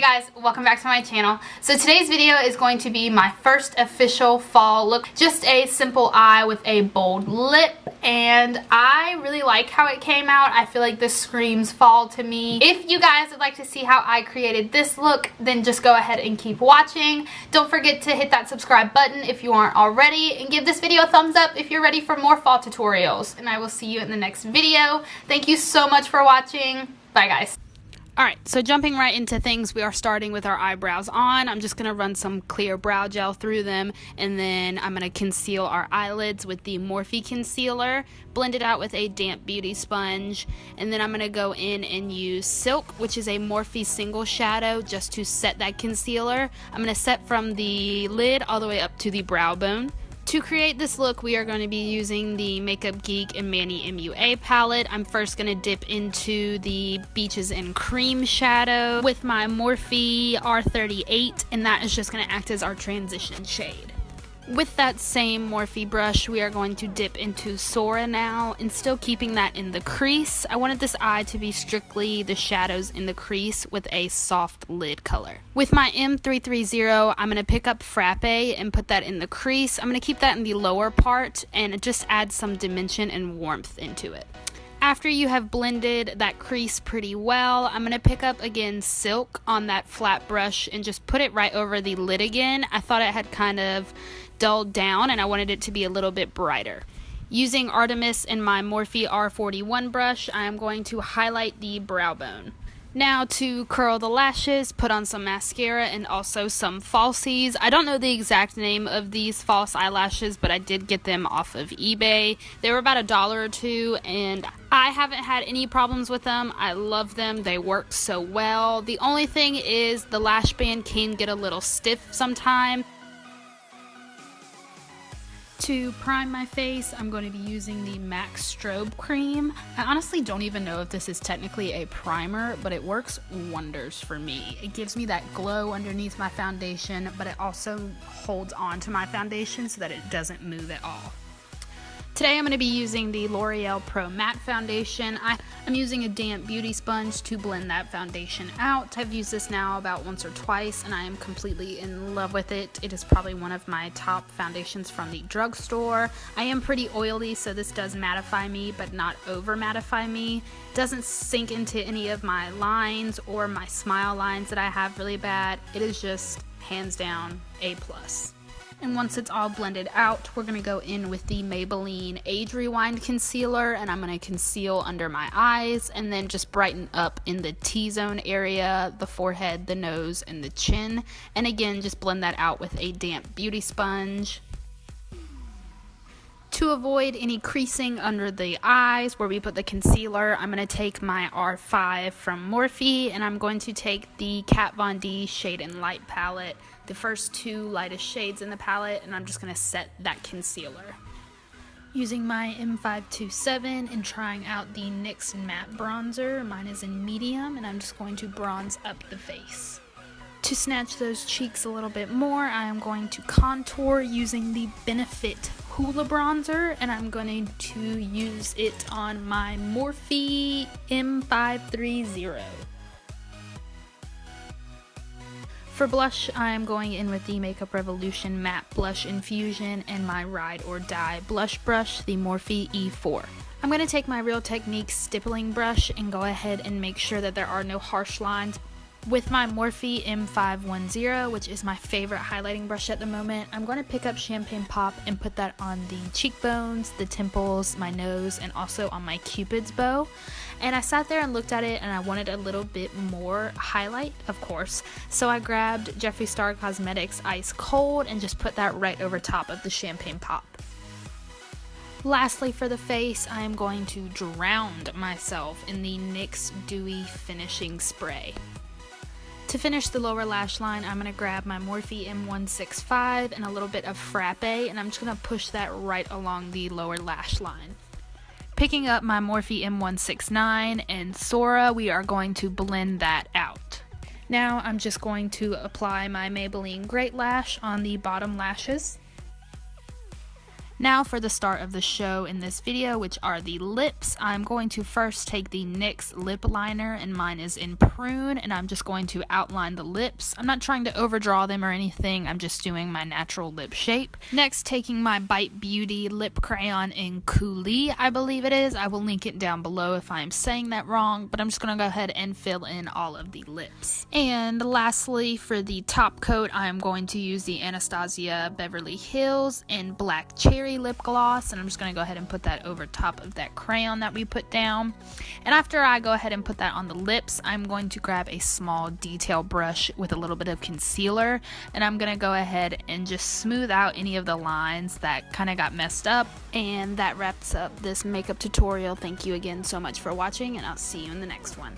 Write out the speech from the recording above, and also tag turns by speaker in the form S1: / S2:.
S1: guys, welcome back to my channel. So today's video is going to be my first official fall look. Just a simple eye with a bold lip, and I really like how it came out. I feel like this screams fall to me. If you guys would like to see how I created this look, then just go ahead and keep watching. Don't forget to hit that subscribe button if you aren't already, and give this video a thumbs up if you're ready for more fall tutorials. And I will see you in the next video. Thank you so much for watching. Bye guys. Alright, so jumping right into things, we are starting with our eyebrows on. I'm just going to run some clear brow gel through them, and then I'm going to conceal our eyelids with the Morphe concealer, blend it out with a damp beauty sponge, and then I'm going to go in and use Silk, which is a Morphe single shadow, just to set that concealer. I'm going to set from the lid all the way up to the brow bone. To create this look, we are going to be using the Makeupgeek and MannyMUA palette. I'm first going to dip into the Beaches and Cream shadow with my Morphe R38, and that is just going to act as our transition shade. With that same Morphe brush, we are going to dip into Sora now, and still keeping that in the crease. I wanted this eye to be strictly the shadows in the crease with a soft lid color. With my M330, I'm going to pick up Frappe and put that in the crease. I'm going to keep that in the lower part and just add some dimension and warmth into it. After you have blended that crease pretty well, I'm going to pick up again Silk on that flat brush and just put it right over the lid again. I thought it had kind of dulled down and I wanted it to be a little bit brighter. Using Artemis and my Morphe R41 brush, I am going to highlight the brow bone. Now to curl the lashes, put on some mascara and also some falsies. I don't know the exact name of these false eyelashes, but I did get them off of eBay. They were about $1 or $2, and I haven't had any problems with them. I love them. They work so well. The only thing is the lash band can get a little stiff sometimes. To prime my face, I'm going to be using the MAC Strobe Creame. I honestly don't even know if this is technically a primer, but it works wonders for me. It gives me that glow underneath my foundation, but it also holds on to my foundation so that it doesn't move at all. Today I'm going to be using the L'Oreal Pro Matte Foundation. I'm using a damp beauty sponge to blend that foundation out. I've used this now about once or twice and I am completely in love with it. It is probably one of my top foundations from the drugstore. I am pretty oily, so this does mattify me, but not over mattify me. It doesn't sink into any of my lines or my smile lines that I have really bad. It is just hands down A+. And once it's all blended out, we're going to go in with the Maybelline Age Rewind Concealer, and I'm going to conceal under my eyes and then just brighten up in the T-zone area, the forehead, the nose, and the chin. And again, just blend that out with a damp beauty sponge. To avoid any creasing under the eyes where we put the concealer, I'm going to take my R5 from Morphe, and I'm going to take the Kat Von D Shade and Light palette, the first two lightest shades in the palette, and I'm just going to set that concealer. Using my M527 and trying out the NYX Matte Bronzer. Mine is in medium, and I'm just going to bronze up the face. To snatch those cheeks a little bit more, I am going to contour using the Benefit Hoola bronzer, and I'm going to use it on my Morphe M530. For blush, I am going in with the Makeup Revolution Matte Blush Infusion and my Ride or Die blush brush, the Morphe E4. I'm going to take my Real Techniques stippling brush and go ahead and make sure that there are no harsh lines. With my Morphe M510, which is my favorite highlighting brush at the moment, I'm going to pick up Champagne Pop and put that on the cheekbones, the temples, my nose, and also on my Cupid's bow. And I sat there and looked at it and I wanted a little bit more highlight, of course. So I grabbed Jeffree Star Cosmetics Ice Cold and just put that right over top of the Champagne Pop. Lastly, for the face, I am going to drown myself in the NYX Dewy Finishing Spray. To finish the lower lash line, I'm going to grab my Morphe M165 and a little bit of Frappe, and I'm just going to push that right along the lower lash line. Picking up my Morphe M169 and Sora, we are going to blend that out. Now I'm just going to apply my Maybelline Great Lash on the bottom lashes. Now for the start of the show in this video, which are the lips. I'm going to first take the NYX lip liner, and mine is in Prune, and I'm just going to outline the lips. I'm not trying to overdraw them or anything, I'm just doing my natural lip shape. Next, taking my Bite Beauty lip crayon in Coulis, I believe it is. I will link it down below if I'm saying that wrong, but I'm just going to go ahead and fill in all of the lips. And lastly, for the top coat, I'm going to use the Anastasia Beverly Hills in Black Cherry lip gloss, and I'm just going to go ahead and put that over top of that crayon that we put down. And after I go ahead and put that on the lips, I'm going to grab a small detail brush with a little bit of concealer, and I'm going to go ahead and just smooth out any of the lines that kind of got messed up. And that wraps up this makeup tutorial. Thank you again so much for watching, and I'll see you in the next one.